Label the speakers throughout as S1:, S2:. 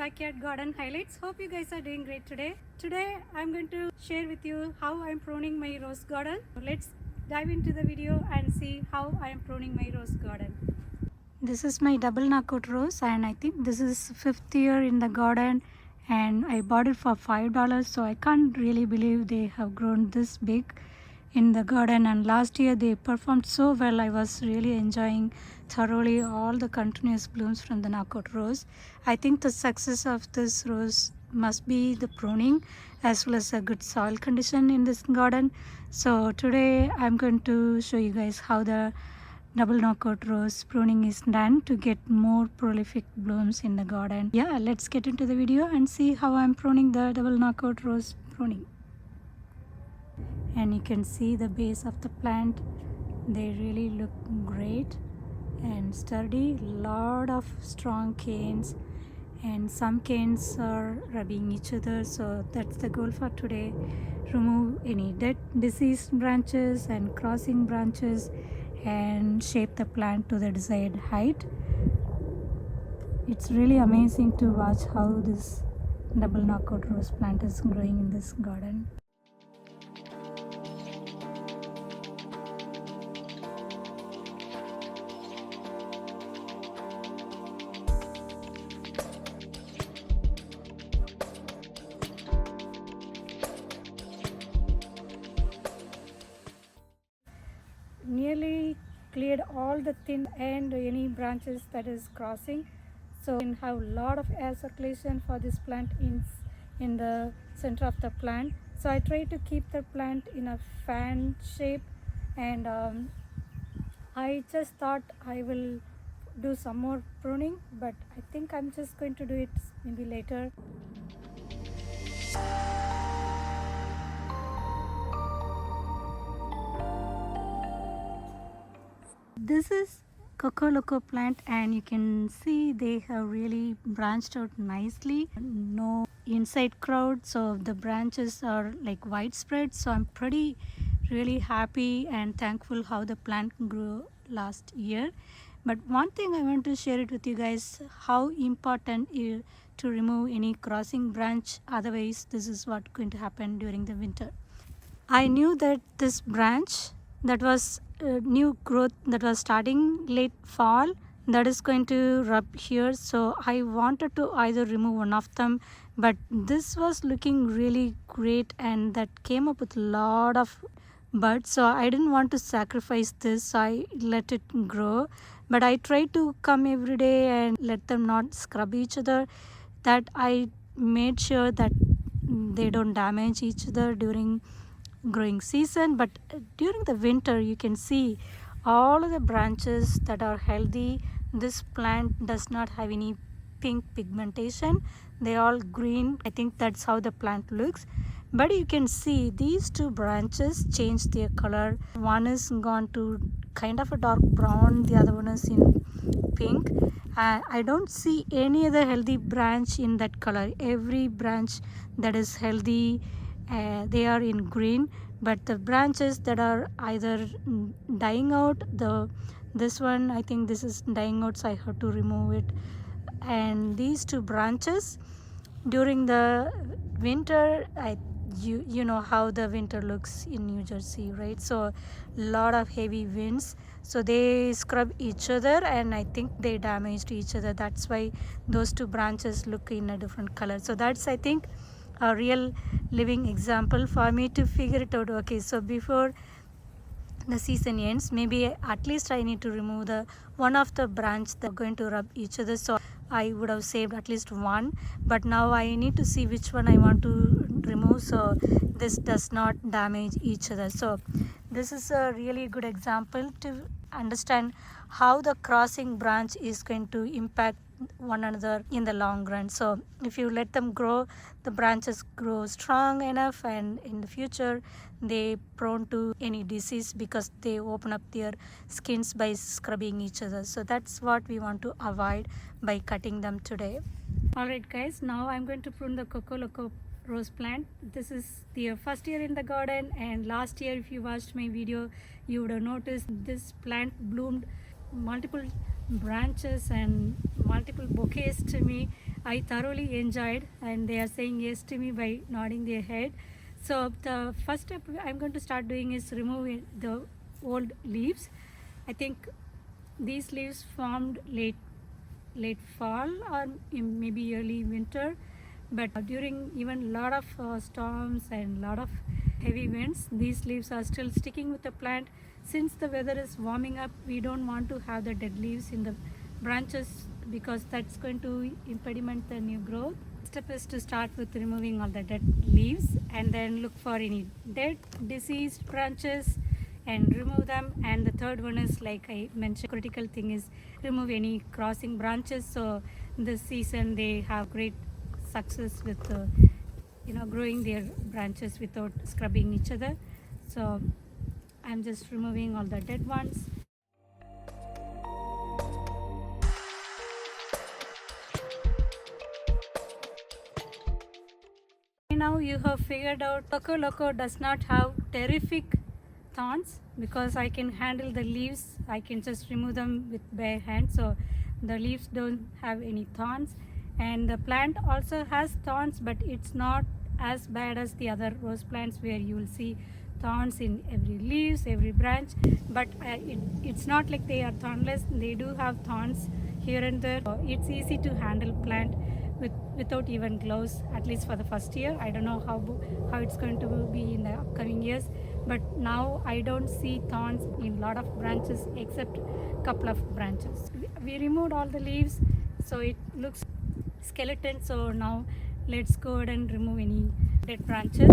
S1: backyard garden highlights. Hope you guys are doing great today. Today I'm going to share with you how I'm pruning my rose garden. Let's dive into the video and see how I am pruning my rose garden. This is my double knockout rose and I think this is 5th year in the garden and I bought it for $5, so I can't really believe they have grown this big in the garden, and last year they performed so well. I was really enjoying thoroughly all the continuous blooms from the knockout rose. I think the success of this rose must be the pruning as well as a good soil condition in this garden. So today I'm going to show you guys how the double knockout rose pruning is done to get more prolific blooms in the garden. Yeah, let's get into the video and see how I'm pruning the double knockout rose pruning. And you can see the base of the plant, they really look great and sturdy. Lot of strong canes and some canes are rubbing each other, so that's the goal for today. Remove any dead diseased branches and crossing branches and shape the plant to the desired height. It's really amazing to watch how this double knockout rose plant is growing in this garden. Nearly cleared all the thin end, any branches that is crossing, so you can have a lot of air circulation for this plant in the center of the plant. So I try to keep the plant in a fan shape, and I just thought I will do some more pruning, but I think I'm just going to do it maybe later. This is Koko Loko plant and you can see they have really branched out nicely. No inside crowd, so the branches are like widespread. So I'm really happy and thankful how the plant grew last year. But one thing I want to share it with you guys, how important is to remove any crossing branch, otherwise this is what's going to happen during the winter. I knew that this branch that was new growth that was starting late fall, that is going to rub here, so I wanted to either remove one of them, but this was looking really great and that came up with a lot of buds, so I didn't want to sacrifice this, so I let it grow. But I try to come every day and let them not scrub each other, that I made sure that they don't damage each other during growing season. But during the winter you can see all of the branches that are healthy. This plant does not have any pink pigmentation, they all green. I think that's how the plant looks. But you can see these two branches change their color. One is gone to kind of a dark brown, the other one is in pink. I don't see any other healthy branch in that color. Every branch that is healthy, they are in green, but the branches that are either dying out, this one I think this is dying out, so I have to remove it. And these two branches during the winter, you know how the winter looks in New Jersey, right? So lot of heavy winds, so they scrub each other and I think they damaged each other. That's why those two branches look in a different color. So that's, I think, a real living example for me to figure it out. Okay, so before the season ends, maybe at least I need to remove the one of the branch that are going to rub each other, so I would have saved at least one. But now I need to see which one I want to remove so this does not damage each other. So this is a really good example to understand how the crossing branch is going to impact one another in the long run. So if you let them grow, the branches grow strong enough, and in the future they prone to any disease because they open up their skins by scrubbing each other. So that's what we want to avoid by cutting them today. Alright guys, now I'm going to prune the Koko Loko rose plant. This is the first year in the garden, and last year if you watched my video you would have noticed this plant bloomed multiple branches and multiple bouquets to me. I thoroughly enjoyed, and they are saying yes to me by nodding their head. So the first step I'm going to start doing is remove the old leaves. I think these leaves formed late fall or maybe early winter, but during even lot of storms and lot of heavy winds, these leaves are still sticking with the plant. Since the weather is warming up, we don't want to have the dead leaves in the branches because that's going to impediment the new growth. Step is to start with removing all the dead leaves and then look for any dead diseased branches and remove them. And the third one is, like I mentioned, critical thing is remove any crossing branches, so this season they have great success with growing their branches without scrubbing each other. So I'm just removing all the dead ones. Now you have figured out Koko Loko does not have terrific thorns because I can handle the leaves. I can just remove them with bare hands, so the leaves don't have any thorns. And the plant also has thorns, but it's not as bad as the other rose plants where you will see thorns in every leaves, every branch. But it's not like they are thornless. They do have thorns here and there. It's easy to handle plant without even gloves, at least for the first year. I don't know how it's going to be in the upcoming years, but now I don't see thorns in lot of branches except couple of branches. We removed all the leaves, so it looks skeleton. So now let's go ahead and remove any dead branches.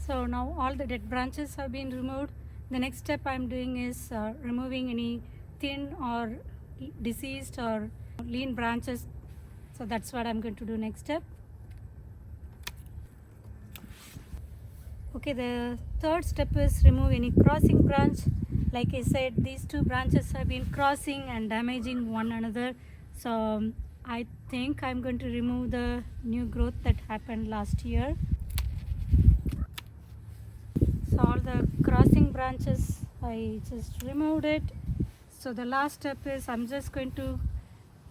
S1: So now all the dead branches have been removed. The next step I'm doing is removing any thin or diseased or lean branches. So that's what I'm going to do next step. Okay, the third step is remove any crossing branch. Like I said, these two branches have been crossing and damaging one another. So I think I'm going to remove the new growth that happened last year. So all the crossing branches, I just removed it. So the last step is I'm just going to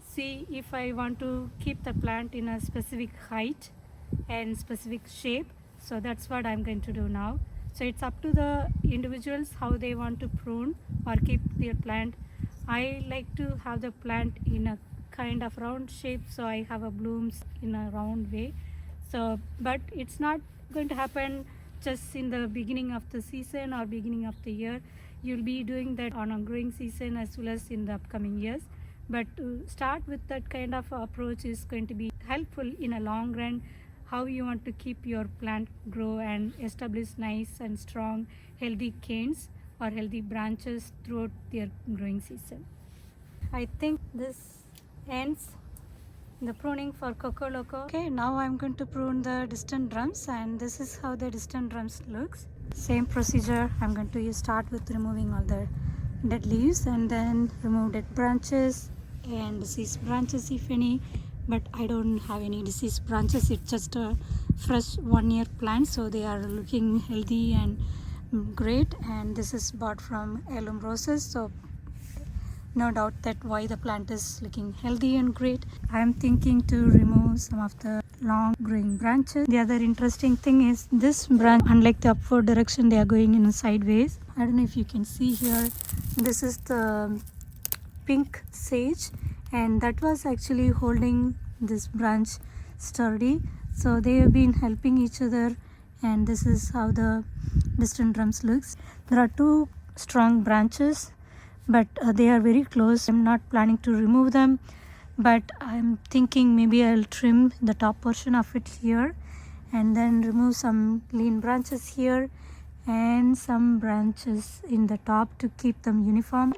S1: see if I want to keep the plant in a specific height and specific shape. So that's what I'm going to do now. So it's up to the individuals how they want to prune or keep their plant. I like to have the plant in a kind of round shape, so I have a blooms in a round way. So but it's not going to happen just in the beginning of the season or beginning of the year. You'll be doing that on a growing season as well as in the upcoming years. But to start with that kind of approach is going to be helpful in a long run, how you want to keep your plant grow and establish nice and strong healthy canes or healthy branches throughout their growing season. I think this ends the pruning for Koko Loko. Okay, now I'm going to prune the distant drums, and this is how the distant drums looks. Same procedure. I'm going to start with removing all the dead leaves and then remove dead branches and diseased branches if any, but I don't have any diseased branches. It's just a fresh 1 year plant, so they are looking healthy and great. And this is bought from heirloom roses, so no doubt that why the plant is looking healthy and great. I am thinking to remove some of the long growing branches. The other interesting thing is this branch, unlike the upward direction, they are going in a sideways. I don't know if you can see here, this is the pink sage, and that was actually holding this branch sturdy. So they have been helping each other, and this is how the distant drums looks. There are two strong branches, but they are very close. I'm not planning to remove them, but I'm thinking maybe I'll trim the top portion of it here and then remove some lean branches here and some branches in the top to keep them uniform.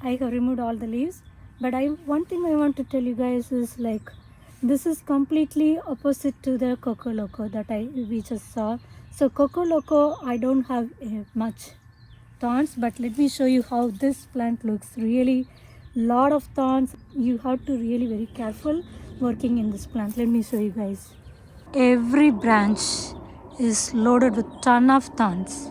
S1: I have removed all the leaves, but one thing I want to tell you guys is, like, this is completely opposite to the Koko Loko that we just saw. So Koko Loko, I don't have much thorns, but let me show you how this plant looks. Really lot of thorns. You have to really very careful working in this plant. Let me show you guys. Every branch is loaded with ton of thorns.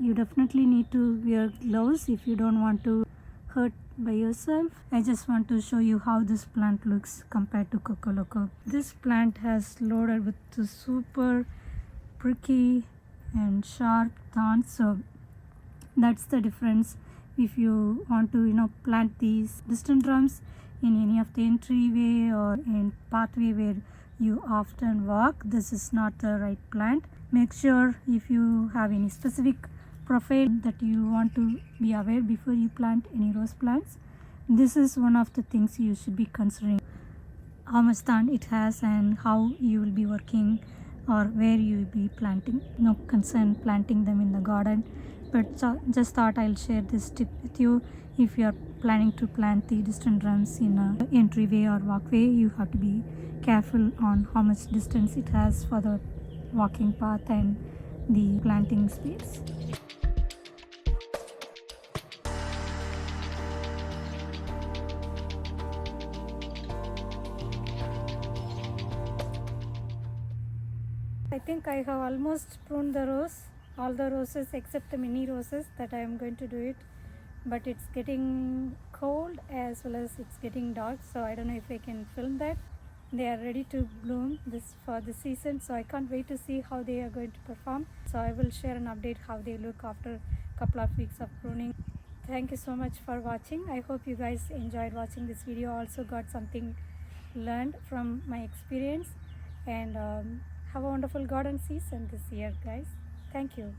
S1: You definitely need to wear gloves if you don't want to hurt by yourself. I just want to show you how this plant looks compared to Koko Loko. This plant has loaded with the super pricky and sharp thorns, so that's the difference. If you want to plant these distant drums in any of the entryway or in pathway where you often walk, this is not the right plant. Make sure if you have any specific profile that you want to be aware before you plant any rose plants. This is one of the things you should be considering, how much thorn it has and how you will be working or where you will be planting. No concern planting them in the garden, but just thought I'll share this tip with you. If you are planning to plant the distant drums in a entryway or walkway, you have to be careful on how much distance it has for the walking path and the planting space. I think I have almost pruned the rose, all the roses except the mini roses that I am going to do it, but it's getting cold as well as it's getting dark, so I don't know if I can film that. They are ready to bloom for the season, so I can't wait to see how they are going to perform. So I will share an update how they look after a couple of weeks of pruning. Thank you so much for watching. I hope you guys enjoyed watching this video, also got something learned from my experience, and have a wonderful garden season this year, guys. Thank you.